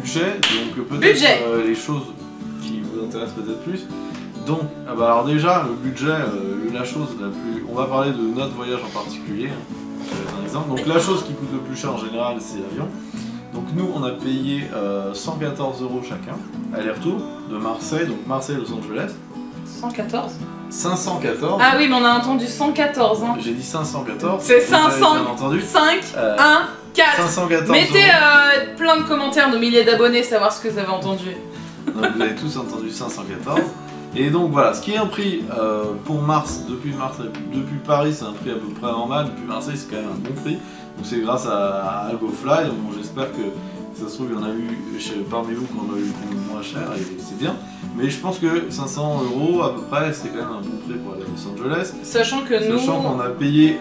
budget, donc peut-être les choses qui vous intéressent peut-être plus. Donc, alors déjà, le budget, la chose la plus... On va parler de notre voyage en particulier, un exemple. Donc la chose qui coûte le plus cher en général, c'est l'avion. Donc nous, on a payé 114 € chacun, aller-retour, de Marseille, donc Marseille-Los Angeles. 114 514. Ah oui, mais on a entendu 114. Hein. J'ai dit 514. C'est 500, bien entendu. 5, 1, 4. 514 Mettez plein de commentaires, nos milliers d'abonnés, savoir ce que vous avez entendu. Donc vous avez tous entendu 514. Et donc voilà, ce qui est un prix pour Mars, depuis Paris, c'est un prix à peu près normal, depuis Marseille, c'est quand même un bon prix. Donc c'est grâce à AlgoFly, donc j'espère que ça se trouve, il y en a eu parmi vous qu'on a eu moins cher, et c'est bien. Mais je pense que 500 € à peu près, c'est quand même un bon prix pour aller à Los Angeles. Sachant qu'on a payé,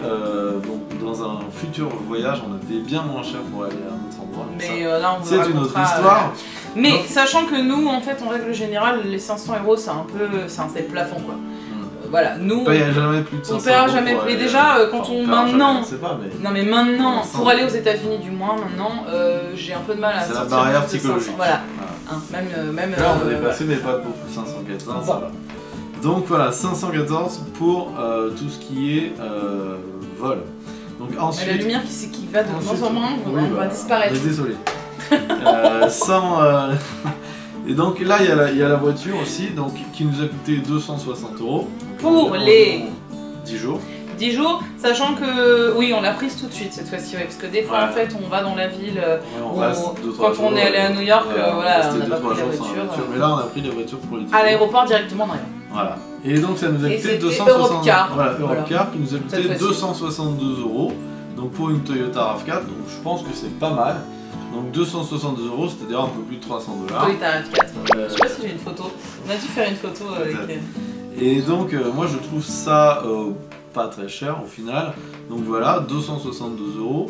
donc dans un futur voyage, on a payé bien moins cher pour aller à un autre endroit. Mais là, c'est une autre histoire. Mais donc, sachant que nous, en fait, en règle générale, les 500 €, c'est un peu, c'est le plafond, quoi. Voilà, nous, on paiera jamais plus de 500 €. On paiera jamais plus. Et déjà, quand on maintenant, mais... non mais maintenant, pour aller aux États-Unis du moins, maintenant, j'ai un peu de mal à. C'est la barrière psychologique. Voilà. Hein, même. Là, on est passé, mais pas beaucoup. 514. Voilà. Donc voilà, 514 pour tout ce qui est vol. Donc ensuite. La lumière qui va de moins en moins, on va disparaître. Désolé. Et donc là, il y a la voiture aussi, donc, qui nous a coûté 260 €. Pour les 10 jours. 10 jours, sachant que, oui, on l'a prise tout de suite cette fois-ci, ouais, parce que des fois, en fait, on va dans la ville, quand on est allé à New York, voilà, on n'a pas pris la voiture. Mais là, on a pris la voiture pour les 10 à l'aéroport directement, d'ailleurs. Voilà. Et donc, ça nous a coûté 262 €. Voilà, Europcar qui nous a coûté 262 €. Donc, pour une Toyota RAV4, donc je pense que c'est pas mal. Donc 262 €, c'est-à-dire un peu plus de 300 $. Toyota RAV4. Je sais pas si j'ai une photo. On a dû faire une photo avec elle. Et donc, moi, je trouve ça pas très cher au final. Donc voilà, 262 €.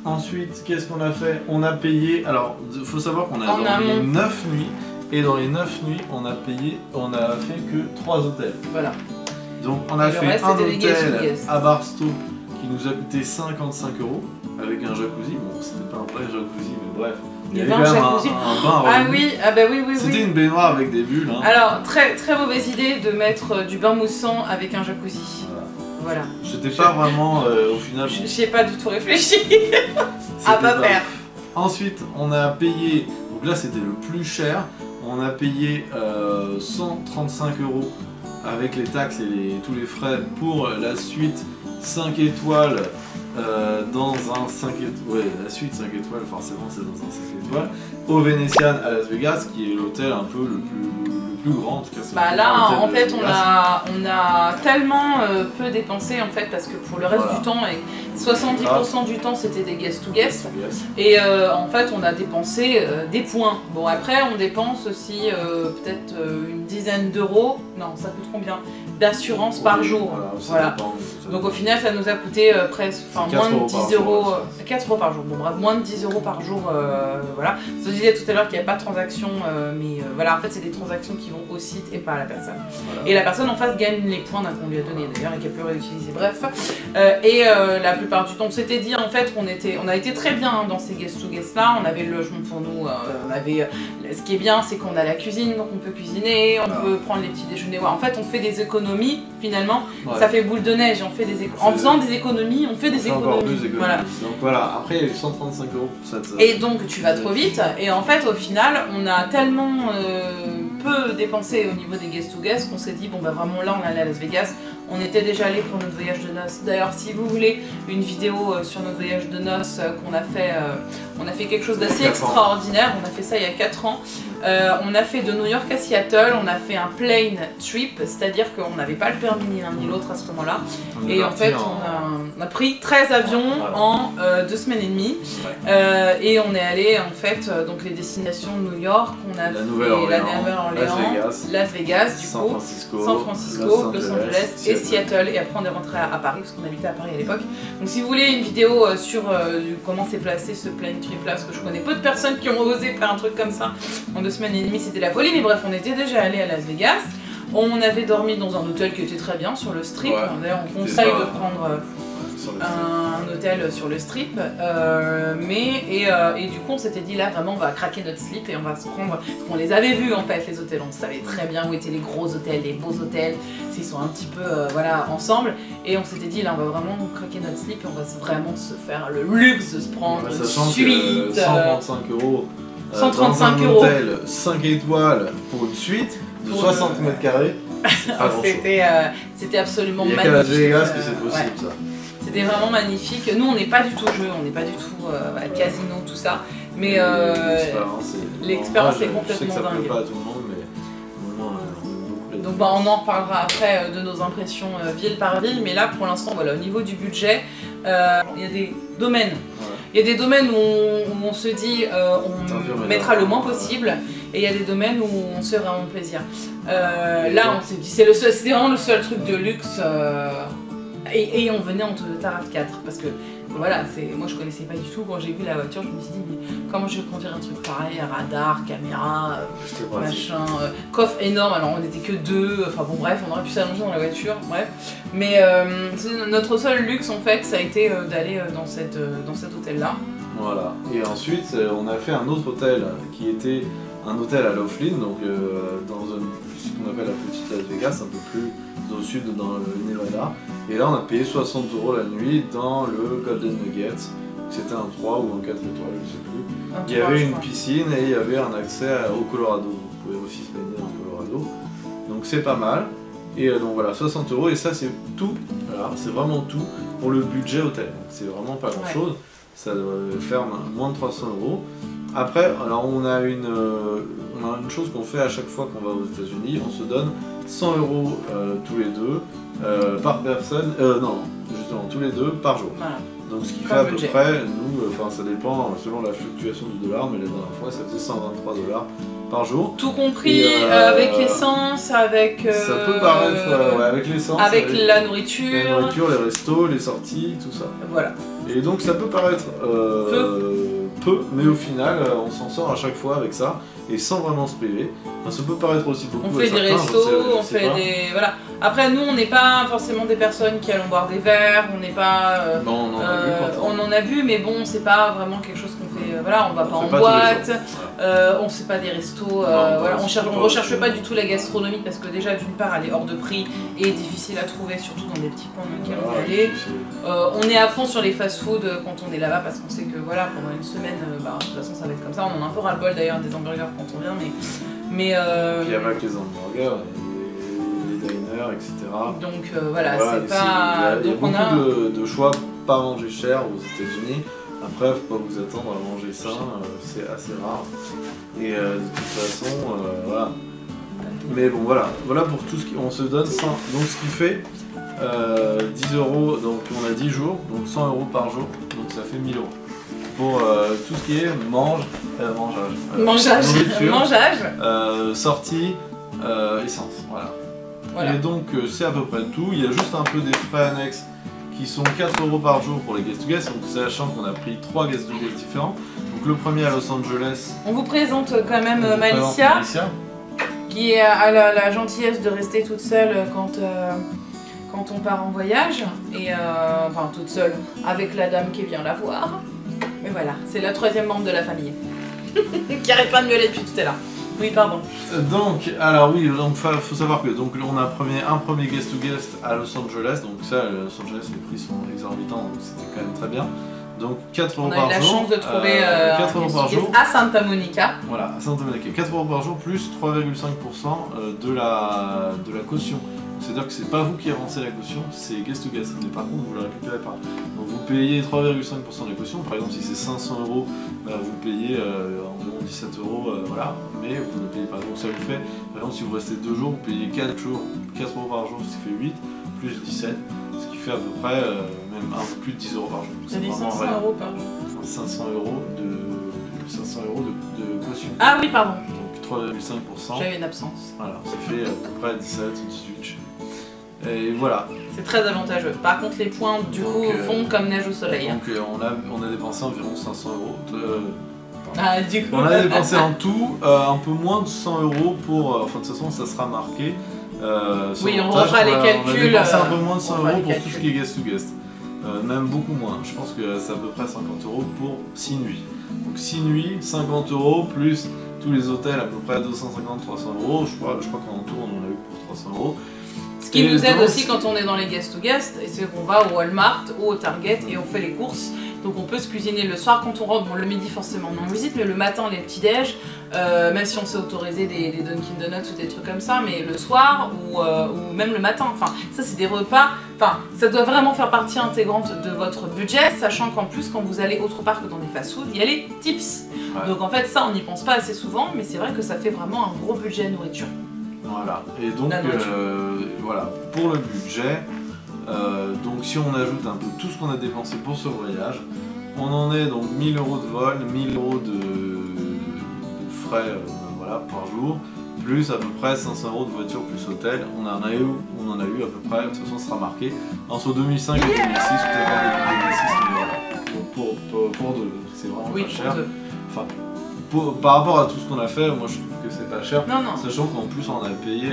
Ensuite, qu'est-ce qu'on a fait? On a payé. Alors, il faut savoir qu'on a dormi 9 nuits. Et dans les 9 nuits, on a fait que 3 hôtels. Voilà. Donc, on a fait un hôtel à Barstow qui nous a coûté 55 € avec un jacuzzi. Bon, c'était pas un vrai jacuzzi, mais bref. Il y avait un jacuzzi. Un bain. Ah oui, ah bah oui. C'était une baignoire avec des bulles. Hein. Alors, très mauvaise idée de mettre du bain moussant avec un jacuzzi. Voilà. J'étais pas vraiment au final. J'ai pas du tout réfléchi à pas faire. Ensuite, on a payé. Donc là, c'était le plus cher. On a payé 135 € avec les taxes et tous les frais pour la suite 5 étoiles. Dans un 5 étoiles, ouais, la suite 5 étoiles, forcément c'est dans un 5 étoiles, au Venetian à Las Vegas, qui est l'hôtel un peu le plus grand, en tout cas. Bah là, en fait, on a tellement peu dépensé, en fait, parce que pour le reste du temps, 70% du temps c'était des guest to guest, et en fait on a dépensé des points. Bon, après on dépense aussi peut-être une dizaine d'euros, non, ça coûte combien d'assurance par jour. Voilà. Donc au final ça nous a coûté presque, moins de 10 €, 4 € par jour, bon bref, moins de 10 € par jour, voilà. Je vous disais tout à l'heure qu'il n'y a pas de transaction, mais voilà, en fait c'est des transactions qui vont au site et pas à la personne. Voilà. Et la personne en face gagne les points qu'on lui a donné d'ailleurs et qu'elle peut réutiliser, bref. Et la plupart du temps, on s'était dit en fait qu'on a été très bien dans ces guest to guest là, on avait le logement pour nous, on avait, ce qui est bien c'est qu'on a la cuisine, donc on peut cuisiner, on peut prendre les petits déjeuners, ouais. En fait on fait des économies finalement, ça fait boule de neige, on fait des en faisant des économies, on fait des économies. Voilà. Donc voilà, après il y a eu 135 € pour cette... Et donc tu vas trop vite, et en fait au final on a tellement peu dépensé au niveau des guest to guest qu'on s'est dit bon bah vraiment là on allait à Las Vegas. On était déjà allé pour notre voyage de noces. D'ailleurs, si vous voulez une vidéo sur notre voyage de noces qu'on a fait, on a fait quelque chose d'assez extraordinaire. On a fait ça il y a 4 ans. On a fait de New York à Seattle, on a fait un plane trip, c'est-à-dire qu'on n'avait pas le permis ni l'un ni l'autre à ce moment-là. Et en fait, on a pris 13 avions en 2 semaines et demie. Et on est allé, en fait, donc les destinations de New York, on a fait la Nouvelle-Orléans, Las Vegas, du coup, San Francisco, Los Angeles et Seattle. Et après, on est rentré à Paris, parce qu'on habitait à Paris à l'époque. Donc si vous voulez une vidéo sur comment s'est placé ce plane trip là, parce que je connais peu de personnes qui ont osé faire un truc comme ça. En 2 semaines et demie, c'était la folie, mais bref, on était déjà allé à Las Vegas. On avait dormi dans un hôtel qui était très bien sur le Strip. D'ailleurs, on conseille de prendre. un hôtel sur le strip, et du coup on s'était dit là vraiment on va craquer notre slip et on va se prendre, on les avait vus en fait les hôtels, on savait très bien où étaient les gros hôtels, les beaux hôtels, s'ils sont un petit peu voilà ensemble, et on s'était dit là on va vraiment craquer notre slip et on va vraiment se faire le luxe de se prendre une suite. 135 €. 135 dans un hôtel 5 étoiles pour une suite de 60 mètres carrés. C'était absolument magnifique. Il y a qu'à Las Vegas que c'est possible ça. C'était vraiment magnifique. Nous on n'est pas du tout jeu, on n'est pas du tout casino, tout ça. Mais l'expérience est complètement dingue. Je sais que ça plaît pas à tout le monde, mais donc on en reparlera après de nos impressions ville par ville. Mais là pour l'instant voilà, au niveau du budget, il y a des domaines. Il y a des domaines où on se dit on mettra le moins possible, et il y a des domaines où on se fait vraiment plaisir. Là on s'est dit c'était vraiment le seul truc de luxe, et on venait en Toyota RAV4 parce que voilà, moi je connaissais pas du tout. Quand j'ai vu la voiture je me suis dit mais comment je vais conduire un truc pareil, radar, caméra, machin, coffre énorme, alors on n'était que deux, enfin bon bref, on aurait pu s'allonger dans la voiture, bref. Mais notre seul luxe en fait ça a été d'aller dans cet hôtel là. Voilà, et ensuite on a fait un autre hôtel qui était un hôtel à Laughlin, donc dans ce qu'on appelle la petite Las Vegas, un peu plus au sud dans le Nevada. Et là on a payé 60 € la nuit dans le Golden Nugget. C'était un 3 ou un 4 étoiles, je sais plus. Il y avait une piscine et il y avait un accès au Colorado. Vous pouvez aussi se baigner dans le Colorado. Donc c'est pas mal. Et donc voilà, 60 € et ça c'est tout. Voilà, c'est vraiment tout pour le budget hôtel. C'est vraiment pas grand chose. Ça doit faire moins de 300 €. Après, alors on a une chose qu'on fait à chaque fois qu'on va aux États-Unis, on se donne 100 € tous les deux par personne, non, justement tous les deux par jour. Voilà. Donc ce qui fait à peu près, nous, enfin ça dépend selon la fluctuation du dollar, mais la dernière fois ça faisait 123 $ par jour. Tout compris, avec l'essence, avec... ça peut paraître, ouais, avec l'essence, avec la nourriture. La nourriture, les restos, les sorties, tout ça. Voilà. Et donc ça peut paraître peu, mais au final on s'en sort à chaque fois avec ça et sans vraiment se priver. Enfin, ça peut paraître aussi beaucoup. On fait des restos, on fait des... Voilà. Après nous on n'est pas forcément des personnes qui allons boire des verres, on n'est pas... non, on en a vu, mais bon c'est pas vraiment quelque chose qu'on fait... voilà, on va pas en boîte, on fait pas des restos, voilà, on recherche pas du tout la gastronomie parce que déjà d'une part elle est hors de prix et difficile à trouver, surtout dans des petits coins dans lesquels on peut aller. On est à fond sur les fast-food quand on est là-bas parce qu'on sait que voilà, pendant une semaine, de toute façon ça va être comme ça. On en a un peu ras-le-bol d'ailleurs des hamburgers quand on vient, mais il y a pas que les hamburgers, les diners, etc. Donc voilà, c'est pas... Il y a beaucoup de choix, pas manger cher aux États-Unis. Après, faut pas vous attendre à manger sain, c'est assez rare. Et de toute façon, voilà. Mais bon, voilà pour tout ce qu'on se donne. Donc ce qui fait 10 €, donc on a 10 jours, donc 100 € par jour, donc ça fait 1000 €. Pour tout ce qui est mangeage, sortie, essence, voilà. Et donc c'est à peu près tout. Il y a juste un peu des frais annexes qui sont 4 € par jour pour les guest to guest, donc sachant qu'on a pris 3 guest to guest différents. Donc le premier à Los Angeles. On vous présente quand même Malicia, qui a la gentillesse de rester toute seule quand on part en voyage, et enfin toute seule avec la dame qui vient la voir. Mais voilà, c'est la troisième membre de la famille qui arrête pas de miauler depuis tout à l'heure. Oui, pardon. Donc, alors oui, donc faut savoir que donc on a un premier guest to guest à Los Angeles, donc ça, Los Angeles, les prix sont exorbitants, donc c'était quand même très bien. Donc 4 € par jour. On a eu la chance de trouver 4 € par jour à Santa Monica. Voilà, à Santa Monica. 4 € par jour plus 3,5% de la caution. C'est-à-dire que c'est pas vous qui avancez la caution, c'est guest to guest. Mais par contre, vous la récupérez pas. Donc vous payez 3,5% de la caution. Par exemple, si c'est 500 €, vous payez environ 17 €, voilà. Mais vous ne payez pas. Donc ça vous fait, par exemple, si vous restez 2 jours, vous payez 4 € par jour, ce qui fait 8, plus 17, ce qui fait à peu près même un peu plus de 10 € par jour. C'est vraiment 500 € par jour. 500 € de caution. Ah oui, pardon. Donc 3,5%. J'avais une absence. Voilà, ça fait à peu près 17 ou 18. Et voilà. C'est très avantageux. Par contre, les points du coup fondent comme neige au soleil. Donc on a dépensé environ 500 €. Du coup, on a dépensé en tout un peu moins de 100 € pour... enfin de toute façon ça sera marqué. Oui, on refera les calculs. On a dépensé un peu moins de 100 € pour tout ce qui est guest to guest. même beaucoup moins. Je pense que c'est à peu près 50 € pour 6 nuits. Donc 6 nuits, 50 € plus tous les hôtels à peu près 250-300 €. Je crois qu'en tout on en a eu pour 300 €. Ce qui nous aide aussi quand on est dans les guest to guest, c'est qu'on va au Walmart ou au Target et on fait les courses. Donc on peut se cuisiner le soir quand on rentre, bon le midi forcément non visite, mais le matin les petits déj, même si on s'est autorisé des Dunkin Donuts ou des trucs comme ça, mais le soir ou même le matin, enfin ça c'est des repas, enfin ça doit vraiment faire partie intégrante de votre budget, sachant qu'en plus quand vous allez autre part que dans des fast-food, il y a les tips. Ouais. Donc en fait ça on n'y pense pas assez souvent, mais c'est vrai que ça fait vraiment un gros budget nourriture. Voilà, et donc voilà, pour le budget, donc si on ajoute un peu tout ce qu'on a dépensé pour ce voyage, on en est donc 1000 € de vol, 1000 € de frais voilà, par jour, plus à peu près 500 € de voiture plus hôtel. On en a eu à peu près, de toute façon ce sera marqué, entre 2005 et 2006, peut-être en 2006, mais voilà, pour deux, c'est vraiment pas cher. Enfin, par rapport à tout ce qu'on a fait, moi je trouve que c'est pas cher, sachant qu'en plus on a payé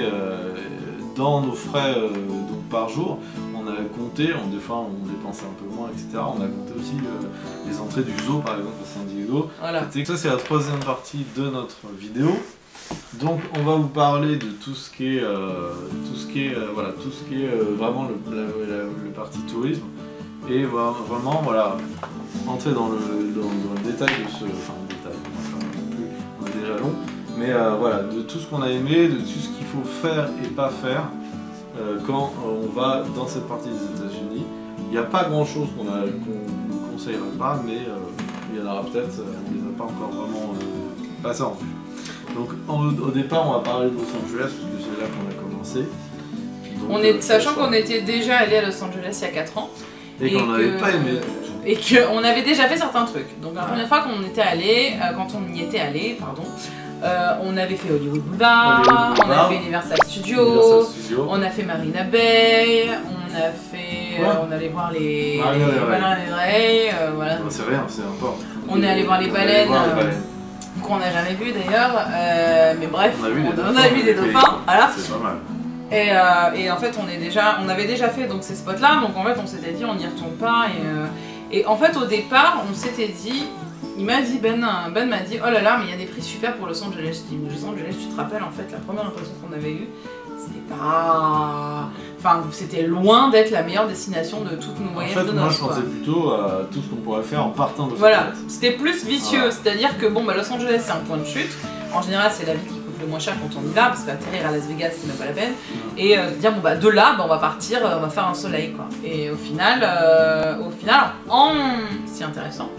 dans nos frais donc par jour, on a compté, des fois on dépensait un peu moins, etc. On a compté aussi les entrées du zoo par exemple à San Diego. Voilà. Ça c'est la troisième partie de notre vidéo. Donc on va vous parler de tout ce qui est, vraiment le parti tourisme et vraiment voilà, entrer dans le détail de ce, on est déjà long, mais voilà, de tout ce qu'on a aimé, de tout ce qu'il faut faire et pas faire quand on va dans cette partie des États-Unis. Il n'y a pas grand chose qu'on ne conseillerait pas, mais il y en aura peut-être, on ne les a pas encore vraiment passés en vue. Donc au départ on va parler de Los Angeles parce que c'est là qu'on a commencé. Donc, sachant qu'on était déjà allé à Los Angeles il y a 4 ans. Et qu'on n'avait pas aimé. Et qu'on avait déjà fait certains trucs. Donc la première fois qu'on était allé, quand on y était allé, pardon, on avait fait Hollywood Boulevard, on a fait Universal Studios, on a fait Marina Bay, on allait voir les Marina Del Rey, voilà. C'est rien, c'est important. On est allé voir les baleines. Qu'on n'a jamais vu d'ailleurs, mais bref, on a vu des dauphins, voilà. C'est pas mal. Et en fait on avait déjà fait donc ces spots là, donc en fait on s'était dit on n'y retourne pas et en fait au départ on s'était dit, il m'a dit Ben m'a dit oh là là mais il y a des prix super pour Los Angeles. Je dis Los Angeles tu te rappelles en fait la première impression qu'on avait eue c'était pas... Enfin c'était loin d'être la meilleure destination de toutes nos voyages de noces. Moi je pensais plutôt à tout ce qu'on pourrait faire en partant de Los Angeles. Voilà, c'était plus vicieux, c'est-à-dire que bon Los Angeles c'est un point de chute, en général c'est la ville qui le moins cher quand on y va, parce qu'atterrir à Las Vegas c'est même pas la peine, et dire bon bah de là on va partir, on va faire un soleil quoi. Et au final en si intéressant,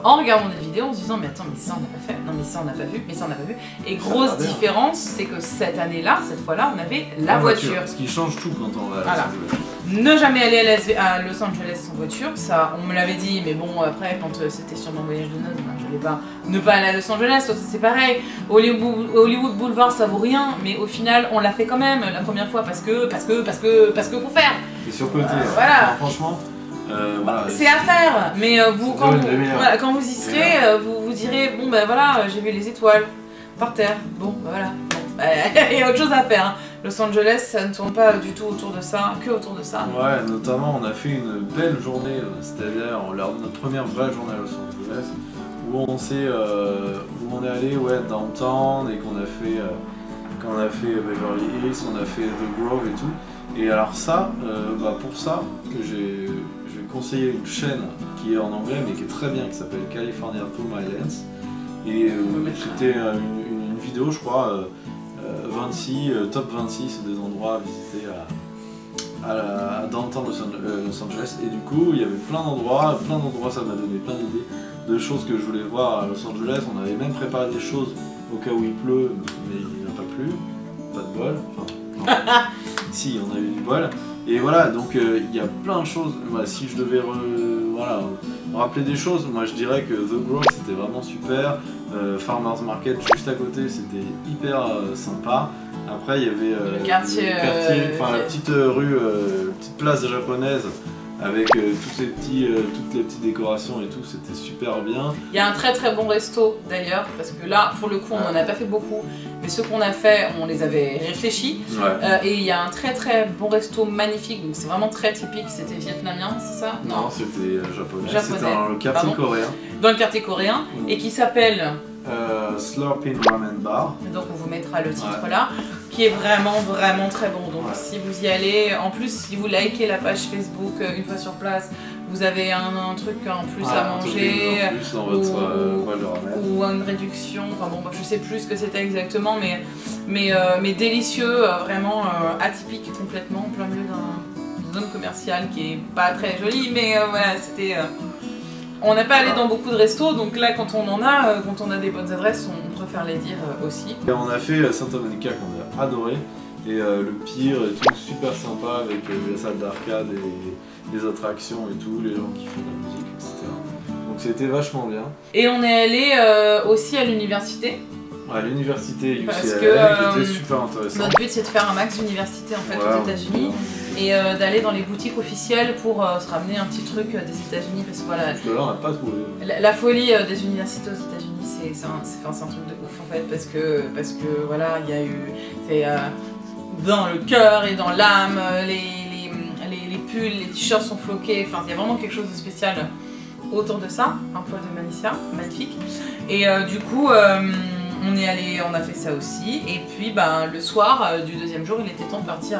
en regardant des vidéos, en se disant mais attends mais ça on n'a pas fait, non mais ça on n'a pas vu, mais ça on n'a pas vu, et grosse différence c'est que cette année-là, cette fois-là on avait la voiture. Ce qui change tout quand on va à Los Angeles. Ne jamais aller à Los Angeles sans voiture, ça on me l'avait dit, mais bon après quand c'était sur mon voyage de noces, ben, je vais pas ne pas aller à Los Angeles, c'est pareil. Hollywood Boulevard ça vaut rien, mais au final on l'a fait quand même la première fois parce que faut faire. C'est surcoté. Voilà. Enfin, franchement. Voilà, c'est à faire, mais quand vous y serez, vous direz bon ben voilà j'ai vu les étoiles par terre, bon ben voilà. Il y a autre chose à faire. Hein. Los Angeles, ça ne tourne pas du tout autour de ça, que autour de ça. Ouais, notamment on a fait une belle journée, c'est-à-dire notre première vraie journée à Los Angeles, où on est allé downtown et qu'on a fait Beverly Hills, on a fait The Grove et tout. Et alors ça, pour ça, je vais conseiller une chaîne qui est en anglais mais qui est très bien, qui s'appelle California Through My Lens. Et c'était une vidéo, je crois. 26, top 26 des endroits à visiter à downtown Los Angeles, et du coup il y avait plein d'endroits, ça m'a donné plein d'idées de choses que je voulais voir à Los Angeles. On avait même préparé des choses au cas où il pleut, mais il n'y a pas plu, pas de bol, enfin, si on a eu du bol, et voilà, donc il y a plein de choses. Si je devais me rappeler des choses, moi je dirais que The Grove c'était vraiment super. Farmers Market juste à côté c'était hyper sympa. Après il y avait le quartier, la petite rue, petite place japonaise avec toutes les petites décorations et tout, c'était super bien. Il y a un très très bon resto d'ailleurs, parce que là, pour le coup, on n'en a pas fait beaucoup, mais ceux qu'on a fait, on les avait réfléchis. Et il y a un très très bon resto magnifique, donc c'est vraiment très typique, c'était vietnamien, c'est ça? Non, c'était japonais. C'était dans le quartier coréen. Dans le quartier coréen, et qui s'appelle Slurping Ramen Bar. Donc on vous mettra le titre là, qui est vraiment vraiment très bon. Donc si vous y allez, en plus si vous likez la page Facebook une fois sur place, vous avez un truc en plus à manger, en plus dans votre bol de ramen. Ou une réduction, enfin bon, je sais plus ce que c'était exactement, mais délicieux, vraiment atypique complètement, en plein milieu d'une zone commerciale qui est pas très jolie, mais voilà, c'était... On n'a pas allé dans beaucoup de restos, donc là quand on en a, quand on a des bonnes adresses, on préfère les dire aussi. Et on a fait Santa Monica qu'on a adoré, et le pire et tout, super sympa avec la salle d'arcade et les attractions et tout, les gens qui font de la musique, etc. Donc c'était vachement bien. Et on est allé aussi à l'université. Ouais, l'université UCLA qui était super intéressant. Notre but c'est de faire un max d'université en fait aux États-Unis. Et d'aller dans les boutiques officielles pour se ramener un petit truc des États-Unis parce que voilà. Parce que là on n'a pas trouvé. La folie des universités aux États-Unis, c'est un truc de ouf en fait parce que voilà, il y a eu dans le cœur et dans l'âme, les pulls, les t-shirts sont floqués, enfin il y a vraiment quelque chose de spécial autour de ça, un poil de Malicia, magnifique. Et du coup on est allé, on a fait ça aussi, et puis le soir du deuxième jour, il était temps de partir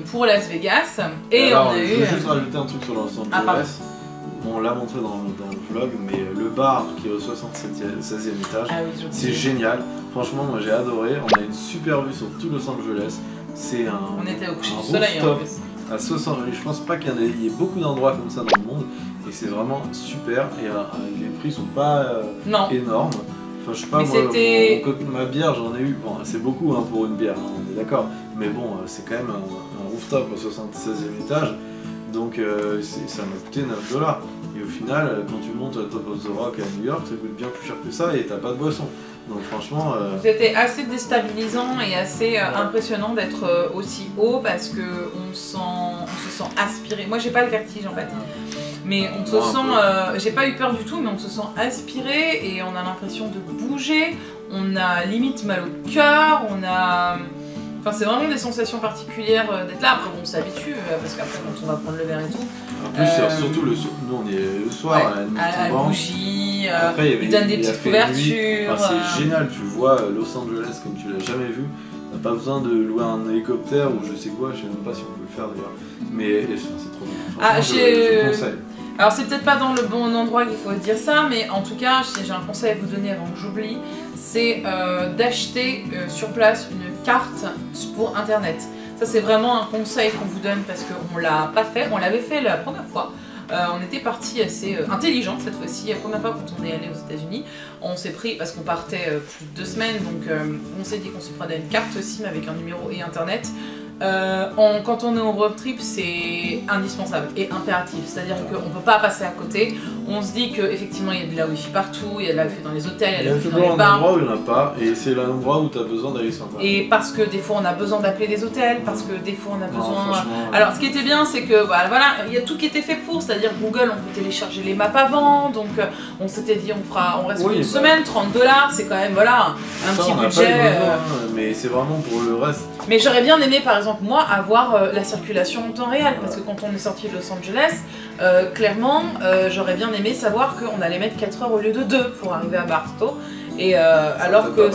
pour Las Vegas. Et alors, on a eu. Je veux juste rajouter un truc sur Los Angeles. On l'a montré dans le vlog, mais le bar qui est au 76e étage, c'est génial. Franchement, moi j'ai adoré. On a une super vue sur tout Los Angeles. C'est on était au coucher du soleil en plus. À 60, je pense pas qu'il y ait beaucoup d'endroits comme ça dans le monde, et c'est vraiment super. Et les prix sont pas énormes. Enfin, je sais pas, moi, ma bière j'en ai eu, bon c'est beaucoup pour une bière, on est d'accord, mais bon c'est quand même un rooftop au 76e étage, donc ça m'a coûté 9 $. Et au final, quand tu montes à Top of the Rock à New York, ça coûte bien plus cher que ça et t'as pas de boisson. Donc franchement... C'était assez déstabilisant et assez impressionnant d'être aussi haut parce qu'on se sent aspiré. Moi j'ai pas le vertige en fait. Mais on se sent, j'ai pas eu peur du tout, mais on se sent aspiré et on a l'impression de bouger, on a limite mal au cœur, enfin c'est vraiment des sensations particulières d'être là. Après on s'habitue parce qu'après quand on va prendre le verre et tout. En plus surtout nous on est le soir à la bougie, ils donnent des petites couvertures. Enfin, c'est génial, tu vois Los Angeles comme tu l'as jamais vu. T'as pas besoin de louer un hélicoptère ou je sais quoi, je sais même pas si on peut le faire d'ailleurs. Mais c'est trop bien. Je conseille. Alors c'est peut-être pas dans le bon endroit qu'il faut dire ça, mais en tout cas, si j'ai un conseil à vous donner avant que j'oublie, c'est d'acheter sur place une carte pour internet. Ça c'est vraiment un conseil qu'on vous donne parce qu'on l'a pas fait, on l'avait fait la première fois. On était parti assez intelligent cette fois-ci, la première fois quand on est allé aux États-Unis. On s'est pris, parce qu'on partait plus de 2 semaines, donc on s'est dit qu'on se prenait une carte SIM avec un numéro et internet. Quand on est en road trip, c'est indispensable et impératif, c'est-à-dire qu'on ne peut pas passer à côté. On se dit qu'effectivement il y a de la wifi partout, il y a de la wifi dans les hôtels, il y a de la wifi dans les bars. Il y a un endroit où il n'y en a pas, et c'est l'endroit où tu as besoin d'aller sur internet. Et parce que des fois on a besoin d'appeler les hôtels, parce que des fois on a besoin... Alors ce qui était bien c'est que voilà, il y a tout qui était fait pour, c'est-à-dire Google on peut télécharger les maps avant, donc on s'était dit on reste une semaine, 30 $, c'est quand même voilà, un petit budget. Mais c'est vraiment pour le reste. Mais j'aurais bien aimé par exemple moi avoir la circulation en temps réel, parce que quand on est sorti de Los Angeles, clairement j'aurais bien aimé savoir qu'on allait mettre 4 heures au lieu de 2 pour arriver à Barstow. Et alors que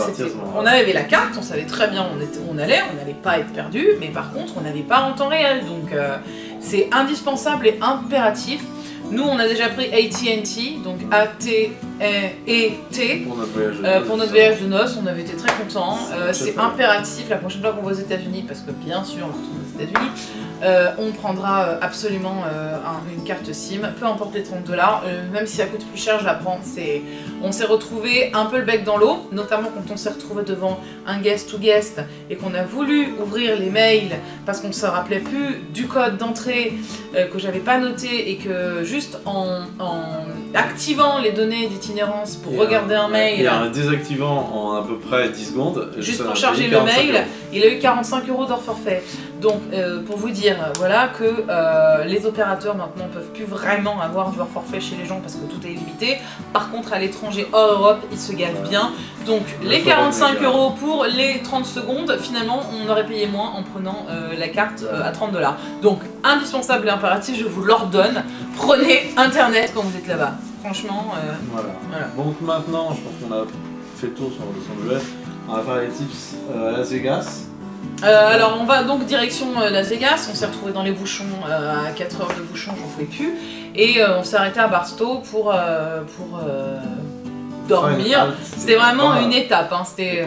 on avait la carte, on savait très bien où on allait pas être perdu, mais par contre on n'allait pas en temps réel, donc c'est indispensable et impératif. Nous on a déjà pris AT&T, donc A-T-E-T pour notre voyage de noces, on avait été très contents. C'est impératif la prochaine fois qu'on va aux États-Unis, parce que bien sûr on retourne aux États-Unis, on prendra absolument une carte SIM, peu importe les 30 $, même si ça coûte plus cher, je la prends. On s'est retrouvé un peu le bec dans l'eau, notamment quand on s'est retrouvé devant un guest to guest et qu'on a voulu ouvrir les mails parce qu'on ne se rappelait plus du code d'entrée que j'avais pas noté, et que juste en activant les données d'itinérance pour regarder un mail... Et en désactivant en à peu près 10 secondes... Juste pour charger le mail, il a eu 45 € d'hors forfait. Donc pour vous dire, dire voilà que les opérateurs maintenant ne peuvent plus vraiment avoir du hors forfait chez les gens parce que tout est limité. Par contre à l'étranger hors Europe ils se gavent bien. Donc les 45 € pour les 30 secondes, finalement on aurait payé moins en prenant la carte à 30 $. Donc indispensable et impératif, je vous l'ordonne, prenez internet quand vous êtes là-bas. Franchement, voilà. Donc maintenant je pense qu'on a fait le tour sur Los Angeles. On va faire les tips à Las Vegas. Alors on va donc direction Las Vegas, on s'est retrouvé dans les bouchons, à 4 heures de bouchons, j'en pouvais plus. Et on s'est arrêté à Barstow pour dormir. C'était vraiment une étape. Hein. Et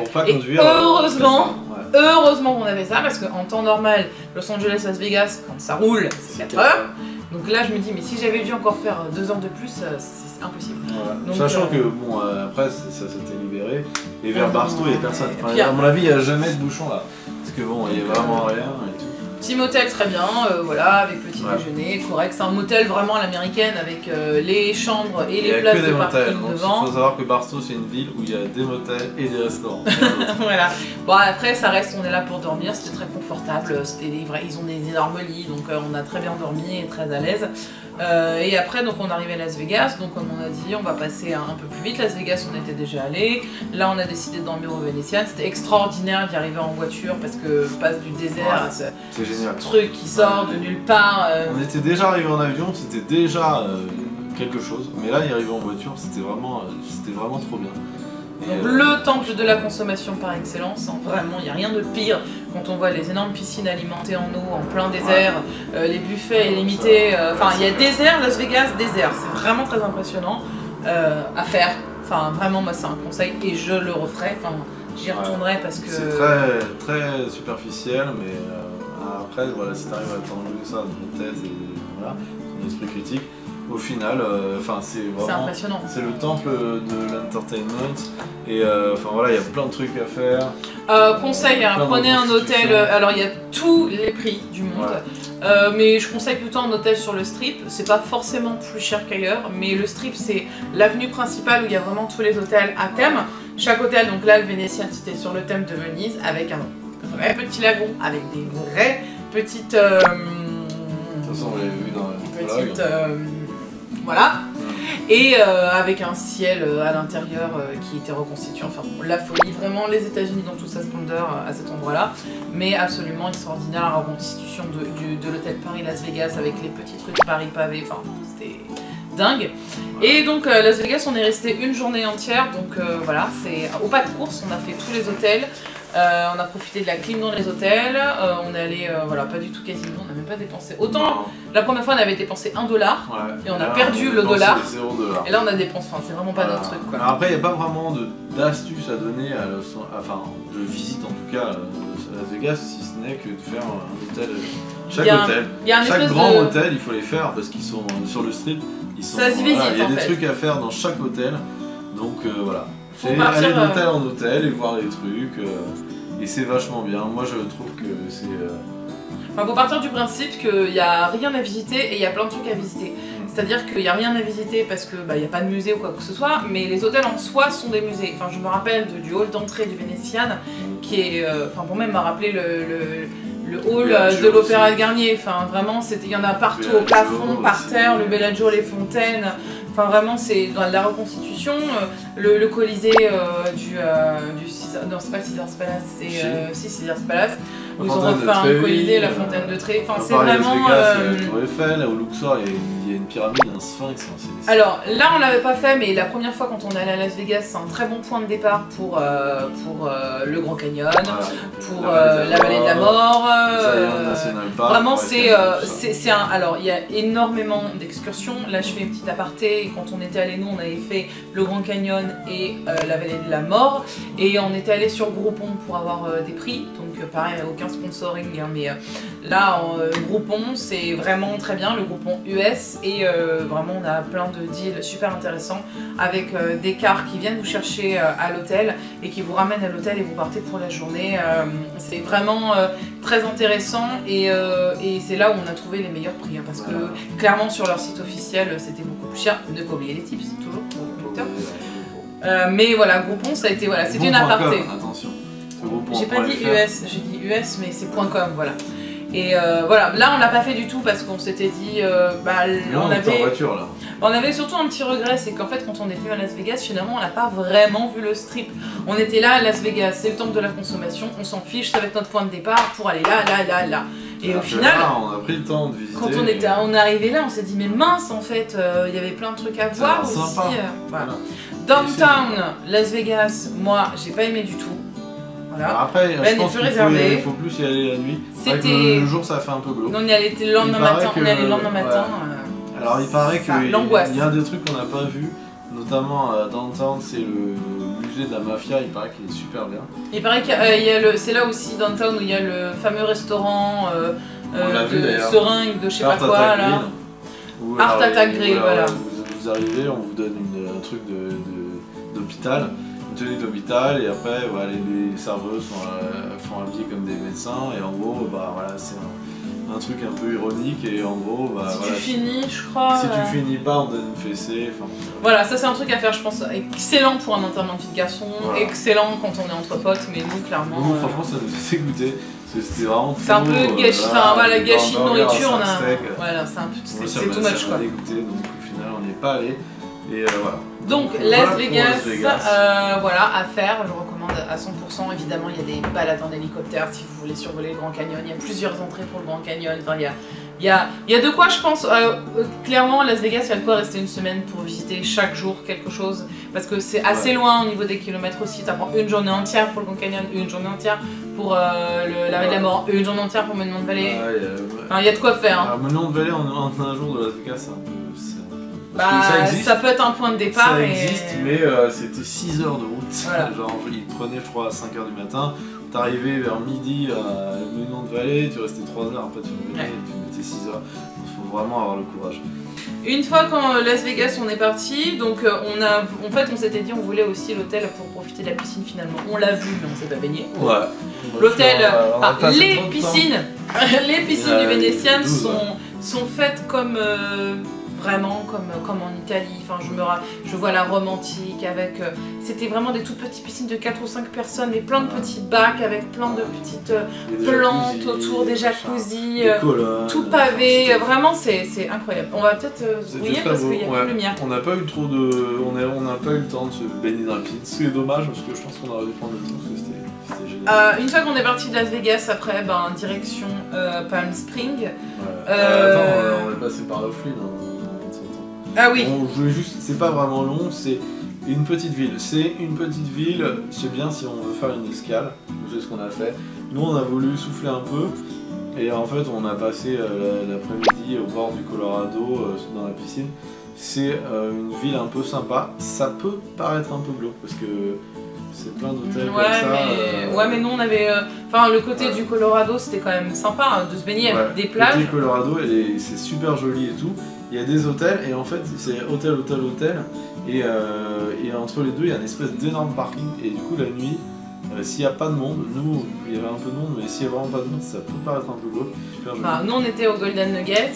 heureusement qu'on avait ça, parce qu'en temps normal, Los Angeles, Las Vegas, quand ça roule, c'est 4 heures. Donc là je me dis, mais si j'avais dû encore faire 2 heures de plus, c'est impossible. Voilà. Donc, sachant que bon, après ça s'était libéré, et vers Barstow il n'y a personne. Enfin, à mon avis il n'y a jamais de bouchon là. Parce que bon, il n'y a vraiment rien et tout. Petit motel très bien, voilà, avec petit déjeuner, correct. C'est un motel vraiment à l'américaine avec les chambres et les places de parking devant. Il faut savoir que Barstow c'est une ville où il y a des motels et des restaurants. Voilà. Bon après ça reste, on est là pour dormir, c'était très confortable, ils ont des énormes lits, donc on a très bien dormi et très à l'aise. Et après donc on arrivait à Las Vegas, donc comme on a dit on va passer un peu plus vite. Las Vegas on était déjà allé, là on a décidé de dormir au Venetian. C'était extraordinaire d'y arriver en voiture parce que passe du désert à ce truc qui sort de nulle part. On était déjà arrivé en avion, c'était déjà quelque chose, mais là y arriver en voiture c'était vraiment trop bien. Donc le temple de la consommation par excellence, hein, vraiment il n'y a rien de pire quand on voit les énormes piscines alimentées en eau, en plein désert, les buffets illimités, enfin il y a désert, Las Vegas, désert, c'est vraiment très impressionnant à faire, enfin vraiment moi c'est un conseil et je le referai, enfin j'y retournerai parce que... C'est très superficiel mais après voilà, si tu arrives à t'enlever ça de ta tête et voilà, ton esprit critique, au final, c'est vraiment impressionnant. C'est le temple de l'entertainment et enfin voilà, il y a plein de trucs à faire. Conseil, hein, prenez un hôtel. Alors il y a tous les prix du monde, mais je conseille plutôt un hôtel sur le Strip. C'est pas forcément plus cher qu'ailleurs, mais le Strip c'est l'avenue principale où il y a vraiment tous les hôtels à thème. Chaque hôtel, donc là le Venetian c'était sur le thème de Venise avec un vrai petit lagon, avec des vraies petites. De toute façon, on l'avait vu dans la petite. Voilà, et avec un ciel à l'intérieur qui était reconstitué, enfin bon, la folie, vraiment les États-Unis dans toute sa splendeur à cet endroit-là, mais absolument extraordinaire la reconstitution de l'hôtel Paris-Las Vegas avec les petites rues de Paris pavées, enfin c'était dingue. Et donc Las Vegas on est resté une journée entière, donc voilà, c'est au pas de course, on a fait tous les hôtels. On a profité de la clim dans les hôtels, on est allé, voilà, pas du tout casino, on n'a même pas dépensé. Autant, la première fois on avait dépensé 1 $, et on a perdu le dollar, et là on a dépensé, enfin, c'est vraiment pas notre truc quoi. Après il n'y a pas vraiment d'astuces à donner, de visite en tout cas à Las Vegas, si ce n'est que de faire un hôtel, chaque grand hôtel il faut les faire parce qu'ils sont sur le strip, ça se visite, il y a des trucs à faire dans chaque hôtel, donc voilà. C'est aller d'hôtel en hôtel et voir les trucs, et c'est vachement bien. Moi je trouve que c'est... Enfin, faut partir du principe qu'il n'y a rien à visiter et il y a plein de trucs à visiter. C'est-à-dire qu'il n'y a rien à visiter parce qu'il n'y a pas de musée ou quoi que ce soit, mais les hôtels en soi sont des musées. Enfin, je me rappelle du hall d'entrée du Venetian, qui est... Enfin, pour même m'a rappelé le hall de l'Opéra de Garnier. Enfin, vraiment, il y en a partout, au plafond, par terre, le Bellagio, les fontaines... Enfin vraiment c'est dans la reconstitution, le Colisée du non c'est pas le Caesars Palace, c'est Caesars Palace, où ils ont refait un Colisée, la fontaine de Trévi, enfin c'est vraiment... la Tour Eiffel, au Luxor il y a une pyramide, un sphinx. Alors là on l'avait pas fait, mais la première fois quand on est allé à Las Vegas c'est un très bon point de départ pour le Grand Canyon, pour la Vallée de la Mort, vraiment c'est un... Alors il y a énormément d'excursions, là je fais une petite aparté. Et quand on était allé, nous on avait fait le Grand Canyon et la Vallée de la Mort, et on était allé sur Groupon pour avoir des prix, donc pareil aucun sponsoring, hein, mais là Groupon c'est vraiment très bien, le Groupon US, et vraiment on a plein de deals super intéressants avec des cars qui viennent vous chercher à l'hôtel et qui vous ramènent à l'hôtel et vous partez pour la journée. C'est vraiment très intéressant, et c'est là où on a trouvé les meilleurs prix, hein, parce que clairement sur leur site officiel c'était beaucoup plus cher. Ne pas oublier les tips, toujours pour le conducteur. Mais voilà, Groupon, ça a été, voilà, c'était une aparté. Attention. J'ai pas dit US, j'ai dit US, mais c'est .com, voilà. Et voilà, là on l'a pas fait du tout parce qu'on s'était dit, on avait en voiture là. On avait surtout un petit regret, c'est qu'en fait quand on est venu à Las Vegas, finalement on n'a pas vraiment vu le strip. On était là à Las Vegas, c'est le temple de la consommation, on s'en fiche, ça va être notre point de départ pour aller là. Et au final, là, on a pris le temps de visiter. Quand on est arrivé là, on s'est dit mais mince en fait, il y avait plein de trucs à voir aussi. Voilà. Downtown, Las Vegas, moi j'ai pas aimé du tout. Voilà. Après, je pense qu'il faut plus y aller la nuit. C'était le jour ça fait un peu glauque. Non, on y allait le lendemain matin. Alors il paraît qu'il l'angoisse. y a des trucs qu'on n'a pas vu, notamment à Downtown, c'est le musée de la mafia, il paraît qu'il est super bien. Il paraît qu'il y a c'est là aussi Downtown où il y a le fameux restaurant de seringues, de je sais pas quoi là. Art Attack Grill, voilà. Vous arrivez, on vous donne un truc d'hôpital, une tenue d'hôpital, et après les serveuses font habiller comme des médecins, et en gros c'est un truc un peu ironique, et en gros si tu finis, je crois. Si tu finis pas, on donne une fessée. Voilà, ça c'est un truc à faire, je pense, excellent pour un enterrement de vie de garçon, excellent quand on est entre potes, mais nous clairement. Nous, franchement, ça nous a dégoûté. C'était vraiment. C'est un peu gâchis, gâchis de nourriture, voilà, c'est un peu. C'est too much quoi. Dégoûté, donc au final, on n'y est pas allé. Et voilà. Donc Las Vegas, voilà, à faire, je recommande à 100%. Évidemment, il y a des balades en hélicoptère si vous voulez survoler le Grand Canyon. Il y a plusieurs entrées pour le Grand Canyon. Enfin, il y a de quoi, je pense. Clairement, Las Vegas, il y a de quoi rester une semaine pour visiter chaque jour quelque chose. Parce que c'est assez loin au niveau des kilomètres aussi. Ça prend une journée entière pour le Grand Canyon, une journée entière pour l'arrêt de la mort, une journée entière pour Monument Valley. Enfin, il y a de quoi faire. Hein. Monument Valley en un jour de Las Vegas, c'est un peu. Ça peut être un point de départ. Ça existe, mais c'était 6 heures de route. Voilà. Genre, il prenait, je crois, à 5 heures du matin. T'arrivais vers midi à Monument Valley, tu restais 3 heures, après tu revenais, tu mettais 6 heures. Il faut vraiment avoir le courage. Une fois qu'en Las Vegas on est parti, donc on s'était dit on voulait aussi l'hôtel pour profiter de la piscine finalement. On l'a vu, mais on s'est pas baigné. Ouais. L'hôtel, les piscines du Vénitian sont faites comme vraiment comme en Italie. Enfin, je vois la romantique avec. C'était vraiment des toutes petites piscines de 4 ou 5 personnes, mais plein de petits bacs avec plein de petites plantes autour, des jacuzzis, tout pavé. Vraiment, c'est incroyable. On va peut-être briller parce qu'il n'y a plus de lumière. On n'a pas eu trop de. On n'a pas eu le temps de se baigner dans la piscine. Ce qui est dommage parce que je pense qu'on aurait dû prendre le temps parce que c'était génial. Une fois qu'on est parti de Las Vegas, après, direction Palm Springs. Attends, on est passé par Laughlin. Ah oui. C'est pas vraiment long, c'est une petite ville. C'est bien si on veut faire une escale, c'est ce qu'on a fait. Nous on a voulu souffler un peu, et en fait on a passé l'après-midi au bord du Colorado, dans la piscine. C'est une ville un peu sympa, ça peut paraître un peu glauque parce que c'est plein d'hôtels comme ça. Mais nous on avait... le côté du Colorado c'était quand même sympa de se baigner avec des plages. Le Colorado c'est super joli et tout. Il y a des hôtels et en fait c'est hôtel, et entre les deux il y a une espèce d'énorme parking, et du coup la nuit, s'il n'y a pas de monde, nous il y avait un peu de monde, mais s'il n'y a vraiment pas de monde ça peut paraître un peu glauque. Nous on était au Golden Nuggets,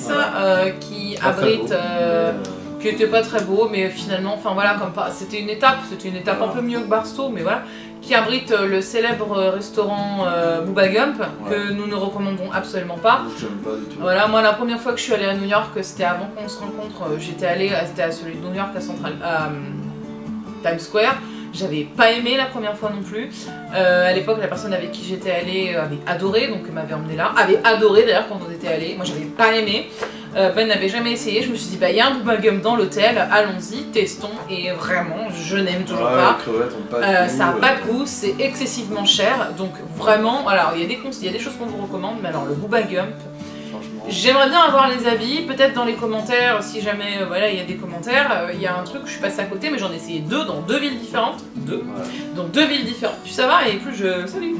qui abrite... qui était pas très beau, mais finalement, c'était une étape un peu mieux que Barstow, mais voilà, qui abrite le célèbre restaurant Bubba Gump, que nous ne recommandons absolument pas. J'aime pas du tout. Voilà, moi la première fois que je suis allée à New York, c'était avant qu'on se rencontre, c'était à celui de New York à Times Square. J'avais pas aimé la première fois non plus. À l'époque, la personne avec qui j'étais allée avait adoré, donc m'avait emmené là. Avait adoré d'ailleurs quand on était allés. Moi, j'avais pas aimé. Ben n'avait jamais essayé. Je me suis dit, il y a un Bubba Gump dans l'hôtel, allons-y, testons. Et vraiment, je n'aime toujours pas. Ça n'a pas de goût, c'est excessivement cher. Donc vraiment, voilà, il y a des choses qu'on vous recommande, mais alors le Bubba Gump. J'aimerais bien avoir les avis, peut-être dans les commentaires, si jamais il y a des commentaires. Il y a un truc, je suis passée à côté, mais j'en ai essayé 2 dans 2 villes différentes. Donc 2 villes différentes. Puis ça va, et plus je... Salut.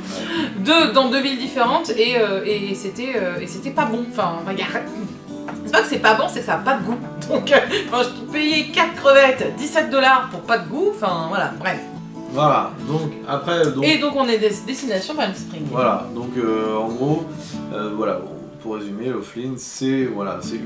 2 dans 2 villes différentes, et c'était pas bon. C'est pas que c'est pas bon, c'est que ça a pas de goût. Donc, je payais 4 crevettes, 17 $, pour pas de goût, voilà, bref. Voilà, donc après... Et donc on est destination Palm Springs. Voilà, donc en gros, pour résumer, Laughlin, c'est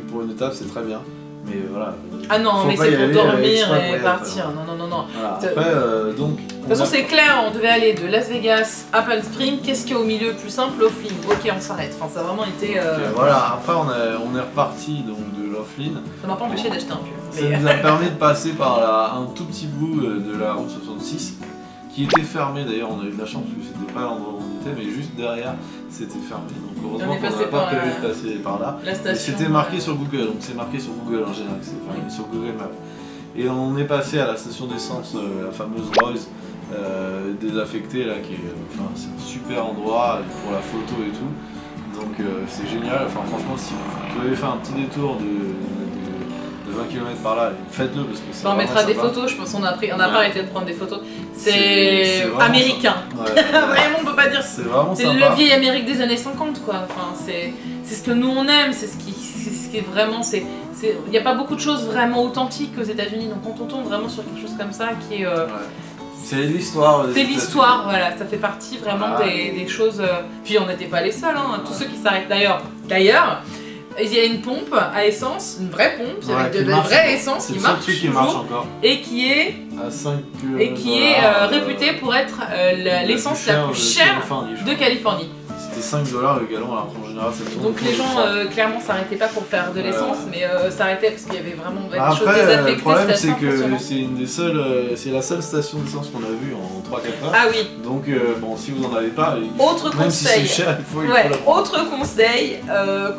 pour une étape, c'est très bien. Mais voilà. Ah non, mais c'est pour dormir et partir. Non. Voilà. Après, donc. De toute façon, c'est clair, on devait aller de Las Vegas à Palm Springs. Qu'est-ce qu'il y a au milieu plus simple? Laughlin. Ok, on s'arrête. Enfin, ça a vraiment été. Voilà, après, on est reparti donc, de Laughlin. Ça m'a pas empêché d'acheter un pull. Ça nous a permis de passer par un tout petit bout de la route 66 qui était fermée. D'ailleurs, on a eu de la chance parce que c'était pas l'endroit où on était, mais juste derrière, c'était fermé. Donc, heureusement qu'on n'a pas prévu de passer par là. Et c'était marqué sur Google, donc c'est marqué sur Google en général, c'est fermé sur Google Maps. Et on est passé à la station d'essence, la fameuse Royce désaffectée là, qui est, c'est un super endroit pour la photo et tout. Donc c'est génial. Enfin, franchement, si vous avez fait un petit détour de 20 km par là, faites-le parce que c'est. On mettra des photos, je pense qu'on a pas arrêté de prendre des photos. C'est américain. Vraiment, on peut pas dire. C'est vraiment sympa. C'est le vieil Amérique des années 50 quoi. Enfin, c'est ce que nous on aime, c'est ce qui est vraiment. Il n'y a pas beaucoup de choses vraiment authentiques aux États-Unis, donc quand on tombe vraiment sur quelque chose comme ça qui est. C'est l'histoire. C'est l'histoire, voilà, ça fait partie vraiment des choses. Puis on n'était pas les seuls, hein. Tous ceux qui s'arrêtent d'ailleurs. Il y a une pompe à essence, une vraie pompe, avec de la vraie essence qui marche toujours et qui est réputée pour être l'essence la plus chère de Californie. C'était 5 $ le gallon, alors qu'en général ça tourne. Donc les gens clairement s'arrêtaient pas pour faire de l'essence, mais s'arrêtaient parce qu'il y avait vraiment des choses désaffectées. Le problème c'est que c'est la seule station d'essence qu'on a vue en 3-4 heures. Ah oui. Donc bon, si vous en avez pas, autre même conseil. si c'est cher, il faut la prendre. Autre conseil,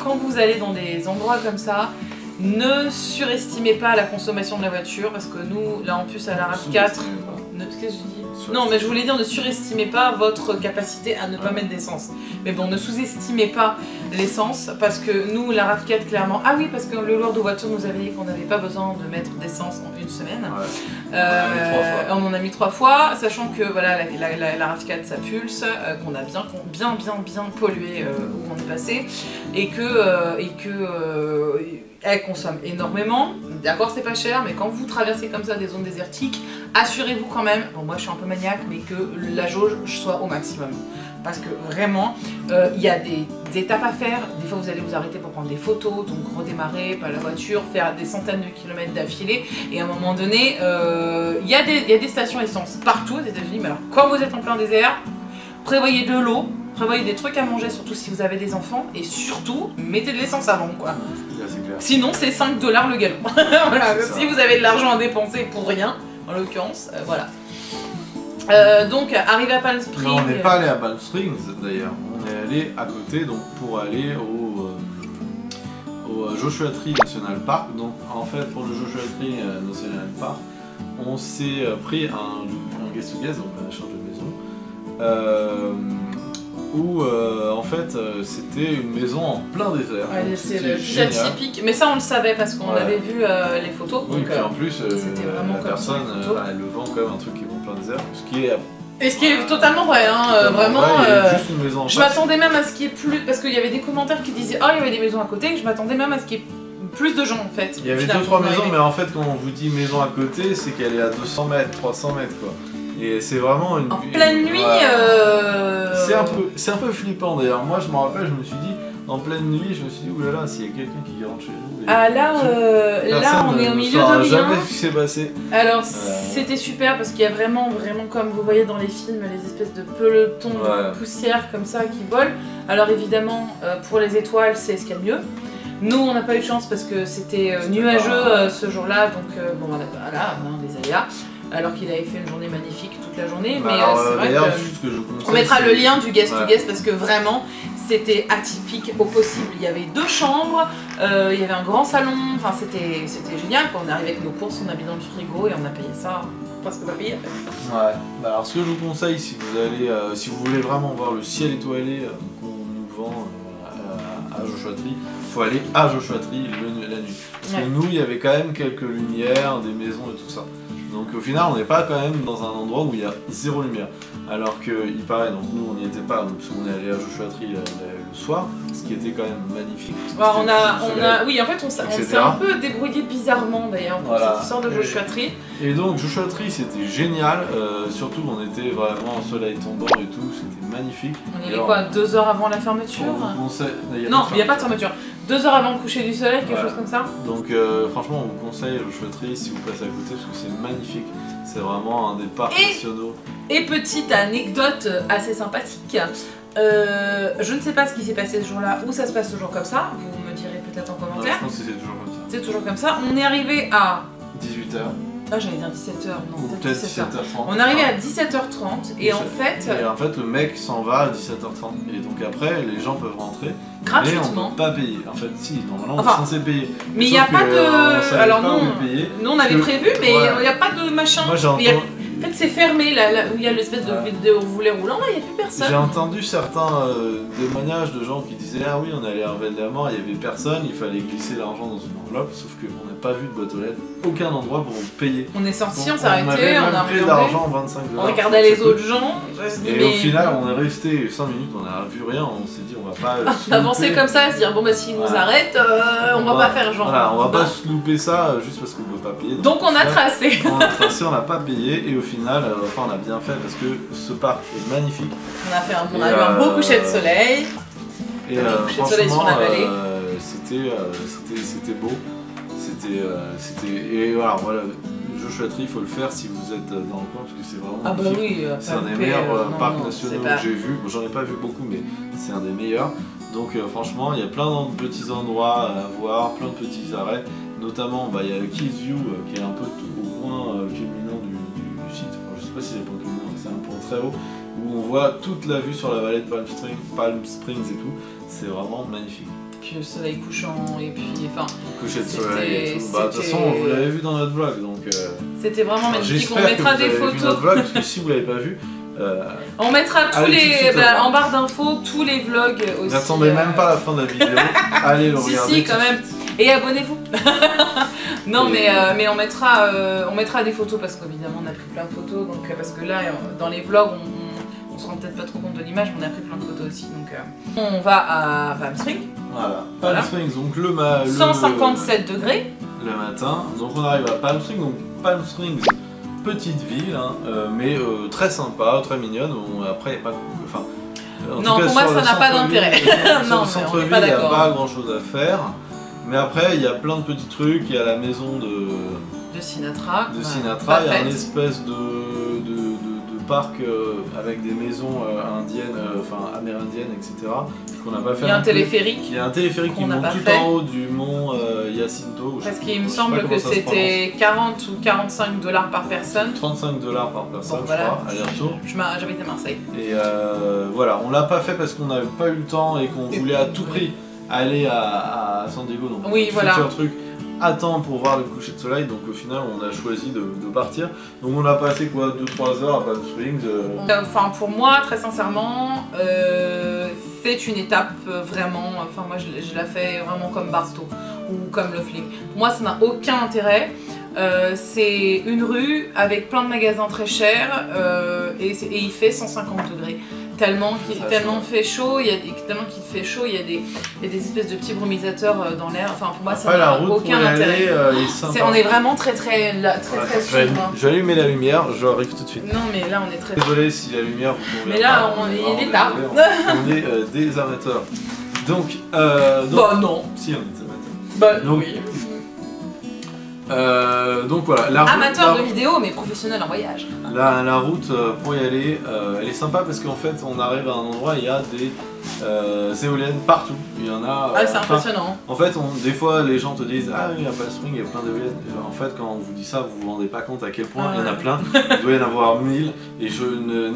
quand vous allez dans des endroits comme ça, ne surestimez pas la consommation de la voiture parce que nous, là en plus à la RAV4, qu'est-ce que je dis ? Non, mais je voulais dire, ne surestimez pas votre capacité à ne pas mettre d'essence. Mais bon, ne sous-estimez pas l'essence parce que nous, la RAV4, clairement. Ah oui, parce que le lourd de voiture nous avait dit qu'on n'avait pas besoin de mettre d'essence en une semaine. On en a mis 3 fois, sachant que voilà, la RAV4 ça pulse, qu'on a bien pollué où on est passé et que elle consomme énormément. D'accord, c'est pas cher, mais quand vous traversez comme ça des zones désertiques, assurez-vous quand même, bon moi je suis un peu maniaque, mais que la jauge soit au maximum. Parce que vraiment, il y a des étapes à faire. Des fois vous allez vous arrêter pour prendre des photos, donc redémarrer pas la voiture, faire des centaines de kilomètres d'affilée. Et à un moment donné, il y a des stations essence partout aux États-Unis. Mais alors quand vous êtes en plein désert, prévoyez de l'eau, prévoyez des trucs à manger, surtout si vous avez des enfants, et surtout mettez de l'essence avant quoi. Sinon c'est 5 $ le gallon. Voilà, si vous avez de l'argent à dépenser pour rien, en l'occurrence, voilà. Donc arrivé à Palm Springs. Non, on n'est pas allé à Palm Springs d'ailleurs, on est allé à côté donc pour aller au Joshua Tree National Park. Donc en fait pour le Joshua Tree National Park, on s'est pris un guest to guest, donc un échange de maison. Où en fait c'était une maison en plein désert. Ouais, c'est le plus atypique, mais ça on le savait parce qu'on avait vu les photos. Oui, donc, puis en plus la personne elle le vend comme un truc qui est en plein désert, ce qui est totalement vrai, hein, vraiment. Juste une maison en je m'attendais même à ce qu'il y ait plus, parce qu'il y avait des commentaires qui disaient il y avait des maisons à côté, je m'attendais même à ce qu'il y ait plus de gens en fait. Il y avait 2-3 maisons, mais en fait quand on vous dit maison à côté, c'est qu'elle est à 200 mètres, 300 mètres quoi. Et c'est vraiment une... En pleine nuit C'est un peu flippant d'ailleurs. Moi je me rappelle, je me suis dit, en pleine nuit, je me suis dit, oulala, s'il y a quelqu'un qui rentre chez nous... Ah là, on est au milieu de rien. Jamais ce qui s'est passé. Alors c'était super parce qu'il y a vraiment comme vous voyez dans les films, les espèces de pelotons de poussière comme ça qui volent. Alors évidemment, pour les étoiles, c'est ce qu'il y a de mieux. Nous, on n'a pas eu de chance parce que c'était nuageux ce jour-là, donc bon, voilà, les aléas. Alors qu'il avait fait une journée magnifique toute la journée, mais c'est vrai que on mettra le lien du guest to guest parce que vraiment c'était atypique au possible. Il y avait 2 chambres, il y avait un grand salon, enfin c'était génial. Quand on est arrivé avec nos courses, on a mis dans le frigo et on a payé ça presque pas payé. Ouais. Bah alors ce que je vous conseille si vous allez, si vous voulez vraiment voir le ciel étoilé qu'on nous vend à Joshua Tree, il faut aller à Joshua Tree la nuit. Parce que nous il y avait quand même quelques lumières, des maisons et tout ça. Donc au final on n'est pas quand même dans un endroit où il y a 0 lumière. Alors qu'il paraît, donc nous on n'y était pas, parce qu'on est allé à Joshua Tree le soir, ce qui était quand même magnifique. Oui en fait on s'est un peu débrouillé bizarrement d'ailleurs pour cette histoire de Joshua Tree. Et donc Joshua Tree c'était génial, surtout on était vraiment en soleil tombant et tout, c'était magnifique. On est quoi, 2 heures avant la fermeture? Non, il n'y a pas de fermeture. 2 heures avant le coucher du soleil, quelque chose comme ça. Donc franchement, on vous conseille le Chouetterie si vous passez à côté parce que c'est magnifique. C'est vraiment un des parcs nationaux. Et petite anecdote assez sympathique. Je ne sais pas ce qui s'est passé ce jour-là, ou ça se passe toujours comme ça. Vous me direz peut-être en commentaire. Non, je pense que c'est toujours comme ça. C'est toujours comme ça. On est arrivé à 18h. Ah, j'allais dire 17h, non, peut-être 17h30. On est arrivé à 17h30 et en fait... Et en fait, le mec s'en va à 17h30. Et donc après, les gens peuvent rentrer. Gratuitement. Mais on ne peut pas payer. En fait, si, normalement, on est censé payer. Mais il n'y a pas de... Alors nous, on avait prévu, mais il n'y a pas de machin. Moi, j'ai entendu... En fait, c'est fermé, là où il y a l'espèce de vidéo volet roulant, là, il n'y a plus personne. J'ai entendu certains témoignages de gens qui disaient ah oui, on allait à un événement, il n'y avait personne, il fallait glisser l'argent dans une enveloppe, sauf qu'on n'a pas vu de boîte aux lettres, aucun endroit pour payer. On est sorti, on s'est arrêté, on a pris d'argent, 25$. On regardait les autres gens. Et au final, on est resté 5 minutes, on n'a vu rien, on s'est dit on va pas avancer comme ça, se dire bon bah s'ils nous arrêtent, on va pas faire genre. Voilà, on va pas se louper ça juste parce qu'on ne peut pas payer. Donc on a tracé. On a tracé, on n'a pas payé et au final, on a bien fait parce que ce parc est magnifique. On a eu un beau coucher de soleil. Et coucher de soleil sur la vallée. C'était beau. Et voilà, le Chouetterie, il faut le faire si vous êtes dans le coin parce que c'est vraiment magnifique. C'est un des meilleurs parcs nationaux que j'ai vu. Bon, j'en ai pas vu beaucoup, mais c'est un des meilleurs. Donc franchement, il y a plein de petits endroits à voir, plein de petits arrêts. Notamment, il y a le Kills View qui est un peu au point culminant du site. Enfin, je sais pas si c'est le point culminant, mais c'est un point très haut où on voit toute la vue sur la vallée de Palm Springs et tout. C'est vraiment magnifique. Puis le soleil couchant et puis enfin. Coucher de soleil et tout. De toute façon, vous l'avez vu dans notre vlog donc. C'était vraiment magnifique. On mettra des photos. Vu notre vlog, parce que si vous l'avez pas vu. On mettra tous les en barre d'infos tous les vlogs aussi. N'attendez même pas la fin de la vidéo. Allez le regarder. Si quand même. Et abonnez-vous. Non mais on mettra des photos parce qu'évidemment on a pris plein de photos donc parce que là dans les vlogs on se rend peut-être pas trop compte de l'image mais on a pris plein de photos aussi donc on va à Palm Springs. Voilà. Palm Springs donc 157 degrés le matin donc on arrive à Palm Springs donc Palm Springs petite ville hein, mais très sympa très mignonne après il n'y a pas enfin non pour moi ça n'a pas d'intérêt. Sur le centre-ville il n'y a pas grand chose à faire. Mais après, il y a plein de petits trucs, il y a la maison de Sinatra. Il y a une espèce de parc avec des maisons indiennes, enfin amérindiennes, etc. qu'on n'a pas fait. Il y a un téléphérique. Il y a un téléphérique qui monte tout en haut du mont Jacinto. Parce qu'il me semble que c'était 40 ou 45 $ par personne. 35 $ par personne, je crois, aller-retour. J'avais été à Marseille. Et voilà, on l'a pas fait parce qu'on n'avait pas eu le temps et qu'on voulait à tout prix aller à San Diego, donc oui, voilà. un truc à temps pour voir le coucher de soleil, donc au final on a choisi de partir. Donc on a passé quoi 2-3 heures à Palm Springs. Enfin pour moi très sincèrement c'est une étape vraiment, enfin moi je la fais vraiment comme Barstow ou comme Loveling. Pour moi ça n'a aucun intérêt. C'est une rue avec plein de magasins très chers et il fait 150 degrés. Tellement qu'il fait chaud, il y a des espèces de petits brumisateurs dans l'air. Enfin pour moi ça n'a aucun intérêt. On est vraiment très sombre. Je vais allumer la lumière, j'arrive tout de suite. Non mais là on est très. Désolé si la lumière vous convient. Mais là il est tard. On est des amateurs. Donc bah non. Si on est des amateurs. Bah donc, oui. Donc voilà, amateur de vidéo mais professionnel en voyage. La route pour y aller, elle est sympa parce qu'en fait on arrive à un endroit où il y a des éoliennes partout. Il y en a. Ah c'est impressionnant. En fait, des fois les gens te disent ah oui à Palm Springs il y a plein d'éoliennes. En fait quand on vous dit ça vous vous rendez pas compte à quel point il y en a plein. Il doit y en avoir 1000 et je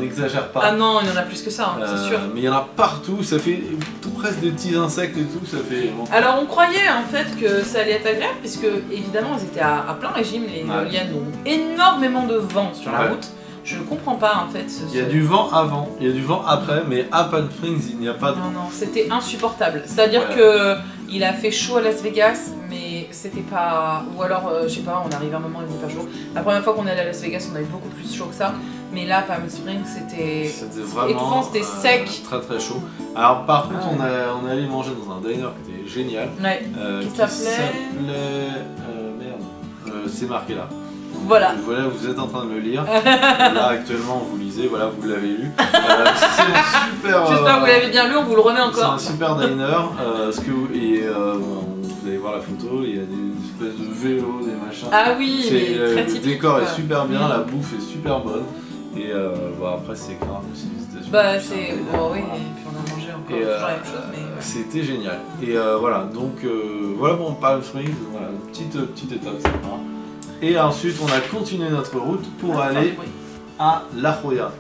n'exagère pas. Ah non il y en a plus que ça, c'est sûr. Mais il y en a partout, ça fait tout presque des petits insectes et tout, ça fait. Bon. Alors on croyait en fait que ça allait être agréable puisque évidemment elles étaient à plein régime, les éoliennes ont énormément de vent sur la route. Je ne comprends pas en fait. Il y a du vent avant, il y a du vent après, mais à Palm Springs il n'y a pas de vent. Non, c'était insupportable. C'est-à-dire que il a fait chaud à Las Vegas, mais c'était pas. Ou alors, je sais pas, on arrive à un moment où il n'était pas chaud. La première fois qu'on est allé à Las Vegas, on avait beaucoup plus chaud que ça. Mais là, Palm Springs, c'était vraiment étouffant, c'était sec. Très très chaud. Alors par contre, on est allé manger dans un diner qui était génial. Ouais. Qui s'appelait. C'est marqué là. Voilà. Voilà, vous êtes en train de le lire. Là actuellement vous lisez, voilà, vous l'avez lu. C'est une super super... J'espère que vous l'avez bien lu, on vous le remet encore. C'est un super diner, vous allez voir la photo, il y a des espèces de vélos, des machins. Ah oui, mais très typique. Le décor est super bien, la bouffe est super bonne. Et après c'est grave aussi. Bah c'est... Bon oui, et puis on a mangé encore toujours la même chose. Mais... C'était génial. Et voilà, donc voilà pour Palm Springs, voilà, petite étape sympa. Et ensuite on a continué notre route pour aller à La Jolla.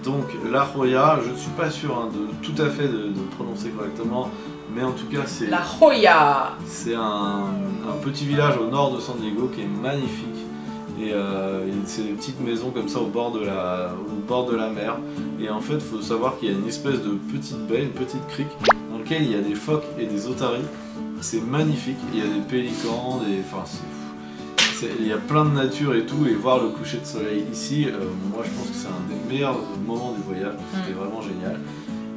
Donc La Jolla, je ne suis pas sûr de tout à fait de prononcer correctement, mais en tout cas c'est... La Jolla. C'est un petit village au nord de San Diego qui est magnifique. Et c'est des petites maisons comme ça au bord de la mer. Et en fait, il faut savoir qu'il y a une espèce de petite baie, une petite crique, dans laquelle il y a des phoques et des otaries. C'est magnifique. Il y a des pélicans, enfin il y a plein de nature et tout. Et voir le coucher de soleil ici, moi je pense que c'est un des meilleurs moments du voyage. C'était vraiment génial.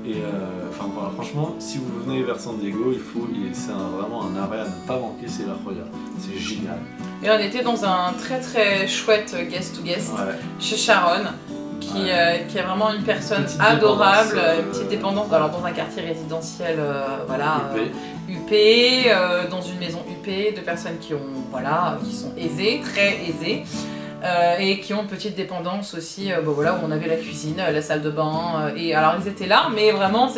Et enfin voilà, franchement, si vous venez vers San Diego, c'est vraiment un arrêt à ne pas manquer, c'est La Jolla. C'est génial. Et on était dans un très très chouette guest to guest chez Sharon, qui est vraiment une personne adorable, une petite dépendance, alors dans un quartier résidentiel, huppé, dans une maison huppée, de personnes qui sont aisées, très aisées. Et qui ont une petite dépendance aussi, où on avait la cuisine, la salle de bain, et alors ils étaient là, mais vraiment on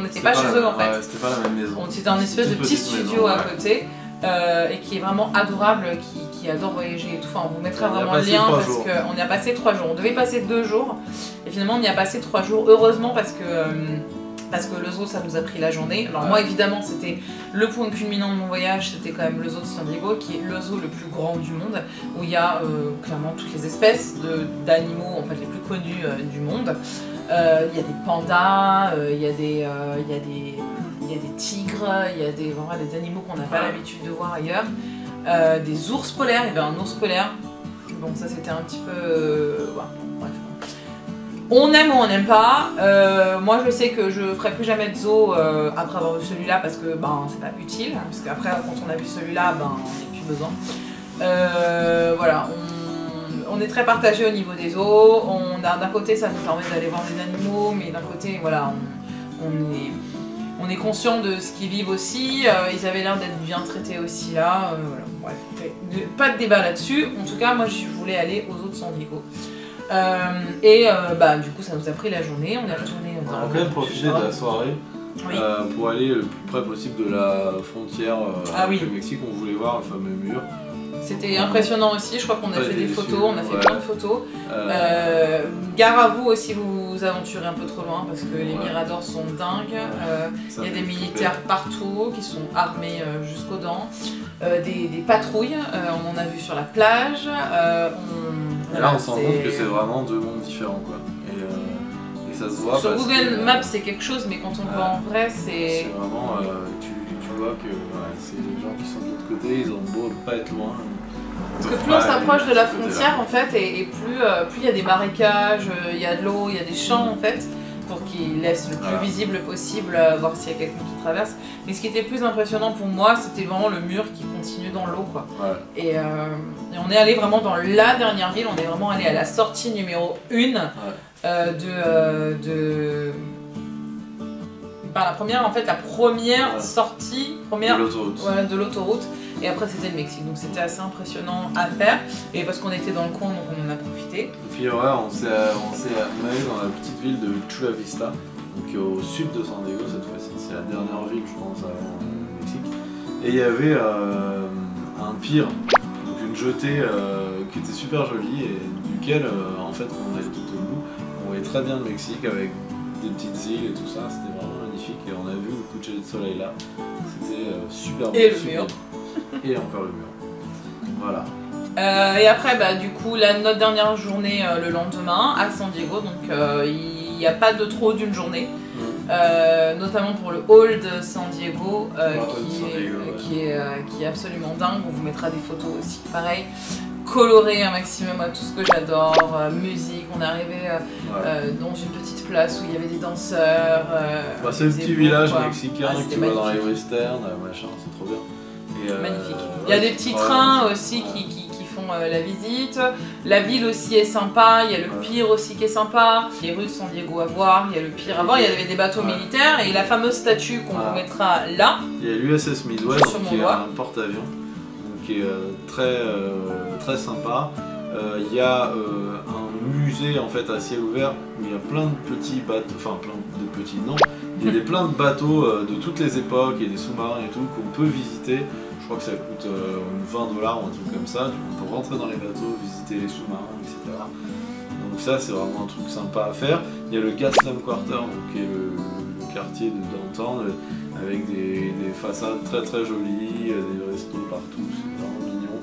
n'était pas chez eux en fait. C'était pas la même maison. C'était un espèce de petit studio à côté, et qui est vraiment adorable, qui adore voyager et tout. Enfin, on vous mettra vraiment le lien parce qu'on y a passé 3 jours. On devait passer 2 jours, et finalement on y a passé 3 jours, heureusement parce que le zoo ça nous a pris la journée. Alors moi évidemment c'était le point culminant de mon voyage, c'était quand même le zoo de San Diego qui est le zoo le plus grand du monde, où il y a clairement toutes les espèces d'animaux en fait les plus connus du monde. Il y a des pandas, il y a des tigres, il y a des animaux qu'on n'a pas l'habitude de voir ailleurs. Des ours polaires, il y avait un ours polaire. Bon ça c'était un petit peu... bref. On aime ou on n'aime pas. Moi je sais que je ferai plus jamais de zoo après avoir vu celui-là parce que c'est pas utile. Parce qu'après quand on a vu celui-là, on n'a plus besoin. Voilà, on est très partagé au niveau des zoos. D'un côté ça nous permet d'aller voir des animaux, mais d'un côté voilà, on est conscient de ce qu'ils vivent aussi. Ils avaient l'air d'être bien traités aussi là. Voilà, bref, pas de débat là-dessus. En tout cas moi je voulais aller aux zoos de San Diego. Du coup ça nous a pris la journée, on est retourné on a quand même profité de la soirée pour aller le plus près possible de la frontière avec le Mexique. On voulait voir le fameux mur. C'était impressionnant aussi, je crois qu'on a fait des photos, on a fait plein de photos. Gare à vous aussi, vous vous aventurez un peu trop loin parce que les miradors sont dingues. Il y a des militaires partout qui sont armés jusqu'aux dents. Des patrouilles, on en a vu sur la plage. Et là on se rend compte que c'est vraiment 2 mondes différents quoi. Et ça se voit. Sur Google Maps c'est quelque chose, mais quand on le voit en vrai c'est... C'est vraiment, tu vois que c'est les gens qui sont de l'autre côté, ils ont beau pas être loin. Parce que plus on s'approche de la frontière en fait, et plus il y a des marécages, il y a de l'eau, il y a des champs en fait, pour qu'ils laissent le plus visible possible, voir s'il y a quelqu'un qui traverse. Mais ce qui était plus impressionnant pour moi, c'était vraiment le mur qui continue dans l'eau quoi. Et on est allé vraiment dans la dernière ville, on est vraiment allé à la sortie numéro 1 la première sortie de l'autoroute. Et après c'était le Mexique, donc c'était assez impressionnant à faire. Et parce qu'on était dans le coin, donc on en a profité. Et puis on s'est allé dans la petite ville de Chula Vista, donc au sud de San Diego cette fois-ci. C'est la dernière ville je pense avant le Mexique. Et il y avait un pier, donc une jetée qui était super jolie et duquel en fait on allait tout au bout. On voyait très bien le Mexique avec des petites îles et tout ça, c'était vraiment magnifique. Et on a vu le coucher de soleil là, c'était super beau. Et le mur. Et encore le mur. Voilà. Et après, du coup, notre dernière journée le lendemain à San Diego, donc il n'y a pas de trop d'une journée, notamment pour le hall de San Diego, qui est absolument dingue. On vous mettra des photos aussi, pareil, coloré un maximum, tout ce que j'adore, musique. On est arrivé dans une petite place où il y avait des danseurs. C'est le petit village mexicain que tu vois dans les westerns, machin, c'est trop bien. Magnifique. Il y a des petits trains aussi qui font la visite. La ville aussi est sympa, il y a le pier aussi qui est sympa. Les rues de San Diego à voir, il y a le pier à voir, il y avait des bateaux militaires et la fameuse statue qu'on vous mettra là. Il y a l'USS Midway qui est un porte-avions, qui est très sympa. Il y a un musée en fait à ciel ouvert où il y a plein de petits bateaux, enfin plein de petits non, il y a plein de bateaux de toutes les époques et des sous-marins et tout qu'on peut visiter. Je crois que ça coûte 20 $ ou un truc comme ça. On peut rentrer dans les bateaux, visiter les sous-marins, etc. Donc ça c'est vraiment un truc sympa à faire. Il y a le Gaslamp Quarter, donc, qui est le quartier de downtown avec des façades très très jolies, des restos partout, c'est vraiment mignon.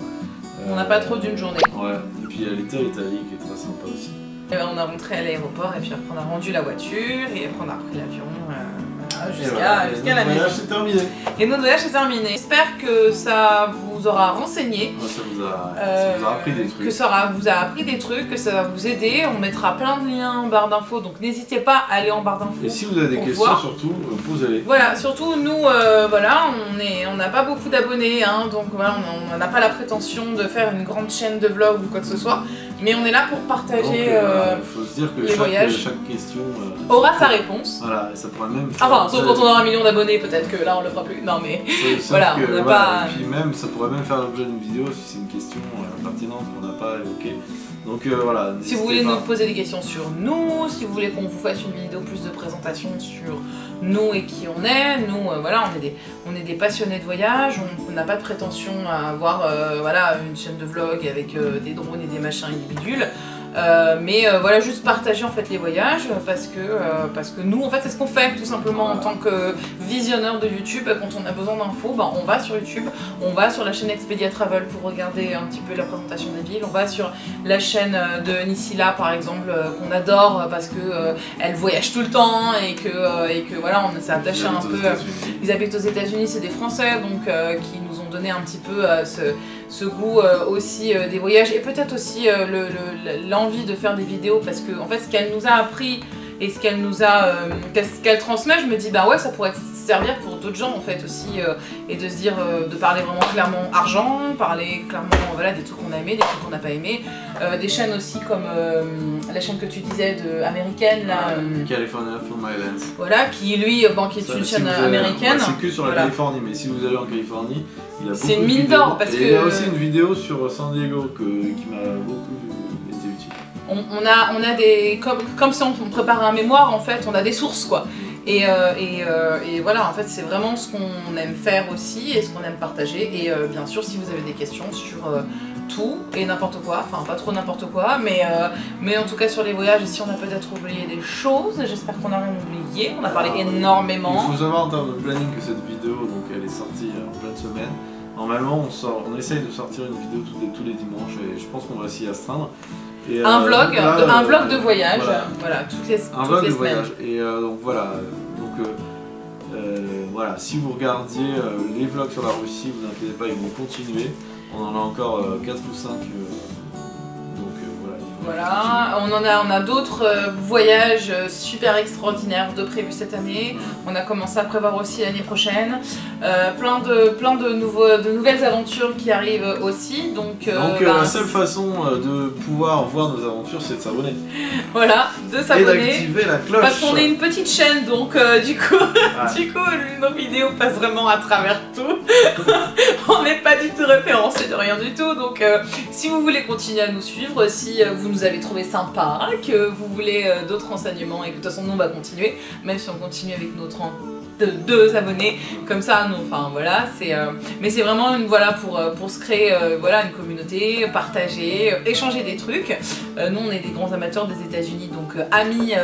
On n'a pas trop d'une journée. Ouais, et puis il y a Little Italy qui est très sympa aussi. Et ben, on a rentré à l'aéroport et puis après on a rendu la voiture et après on a repris l'avion jusqu'à la maison. Notre voyage c'est terminé. Et notre voyage est terminé. J'espère que ça vous aura renseigné. Ouais, ça vous a appris des trucs. Que ça vous a appris des trucs, que ça va vous aider. On mettra plein de liens en barre d'infos, donc n'hésitez pas à aller en barre d'infos. Et si vous avez des questions surtout, posez-les. Voilà, surtout nous, voilà, on n'a pas beaucoup d'abonnés, hein, donc voilà, on n'a pas la prétention de faire une grande chaîne de vlog ou quoi que ce soit. Mais on est là pour partager faut se dire que les voyages. Chaque question aura sa réponse. Voilà, et ça pourrait même faire... Enfin, sauf quand on aura 1 million d'abonnés, peut-être que là on le fera plus. Non mais voilà, on n'a pas... Et puis même, ça pourrait même faire l'objet d'une vidéo si c'est une question pertinente qu'on n'a pas évoquée. Donc voilà. Si vous voulez nous poser des questions sur nous, si vous voulez qu'on vous fasse une vidéo plus de présentation sur nous et qui on est, nous voilà, on est des passionnés de voyage, on n'a pas de prétention à avoir voilà, une chaîne de vlog avec des drones et des machins et des bidules. Mais voilà, juste partager en fait les voyages parce que nous en fait c'est ce qu'on fait tout simplement en tant que visionneur de YouTube. Quand on a besoin d'infos, ben, on va sur YouTube, on va sur la chaîne Expedia Travel pour regarder un petit peu la présentation des villes, on va sur la chaîne de Nisila par exemple qu'on adore parce que elle voyage tout le temps et que voilà, on s'est attaché un peu. Ils habitent aux États-Unis, c'est des Français donc qui nous ont donné un petit peu ce goût aussi des voyages et peut-être aussi l'envie de faire des vidéos parce que en fait ce qu'elle nous a appris et ce qu'elle nous a ce qu'elle transmet, je me dis bah ouais, ça pourrait servir pour d'autres gens en fait aussi et de se dire de parler vraiment clairement argent, parler clairement voilà, des trucs qu'on a aimé, des trucs qu'on n'a pas aimé, des chaînes aussi comme la chaîne que tu disais de américaine là, California Film Islands. Voilà, qui lui qui est une chaîne américaine. C'est que sur la Californie, mais si vous allez en Californie, il y a beaucoup de vidéos. C'est une mine d'or parce que il y a aussi une vidéo sur San Diego qui m'a beaucoup été utile. On a des comme si on préparait un mémoire en fait, on a des sources quoi. Et voilà, en fait, c'est vraiment ce qu'on aime faire aussi et ce qu'on aime partager. Et bien sûr, si vous avez des questions sur tout et n'importe quoi, enfin pas trop n'importe quoi, mais en tout cas sur les voyages, et si on a peut-être oublié des choses, j'espère qu'on n'a rien oublié, on a parlé énormément. Il faut savoir en termes de planning que cette vidéo, donc elle est sortie en pleine semaine. Normalement, on essaye de sortir une vidéo tous les dimanches et je pense qu'on va s'y astreindre. Et, un vlog de voyage, voilà toutes les semaines. Un vlog de voyage. Et donc voilà, voilà, si vous regardiez les vlogs sur la Russie, vous inquiétez pas, ils vont continuer. On en a encore 4 ou 5. Voilà, on a d'autres voyages super extraordinaires de prévus cette année. On a commencé à prévoir aussi l'année prochaine. Plein de nouvelles aventures qui arrivent aussi. Donc la seule façon de pouvoir voir nos aventures, c'est de s'abonner. Voilà, de s'abonner. Et d'activer la cloche. Parce qu'on est une petite chaîne, donc du coup, nos vidéos passent vraiment à travers tout. On n'est pas du tout référencé de rien du tout. Donc si vous voulez continuer à nous suivre, si vous nous avez trouvé sympa, que vous voulez d'autres renseignements et que de toute façon nous on va continuer, même si on continue avec nos 32 abonnés, comme ça, nous, enfin voilà, mais c'est vraiment pour se créer voilà, une communauté, partager, échanger des trucs. Nous on est des grands amateurs des États-Unis, donc amis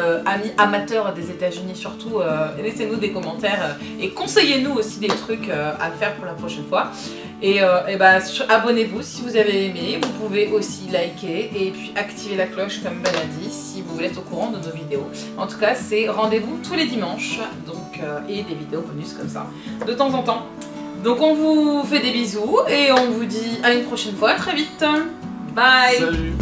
amateurs des États-Unis surtout, laissez-nous des commentaires et conseillez-nous aussi des trucs à faire pour la prochaine fois. Et bah, abonnez-vous si vous avez aimé, vous pouvez aussi liker et puis activer la cloche comme Ben a dit si vous voulez être au courant de nos vidéos. En tout cas, c'est rendez-vous tous les dimanches donc, et des vidéos bonus comme ça de temps en temps. Donc on vous fait des bisous et on vous dit à une prochaine fois, très vite. Bye. Salut.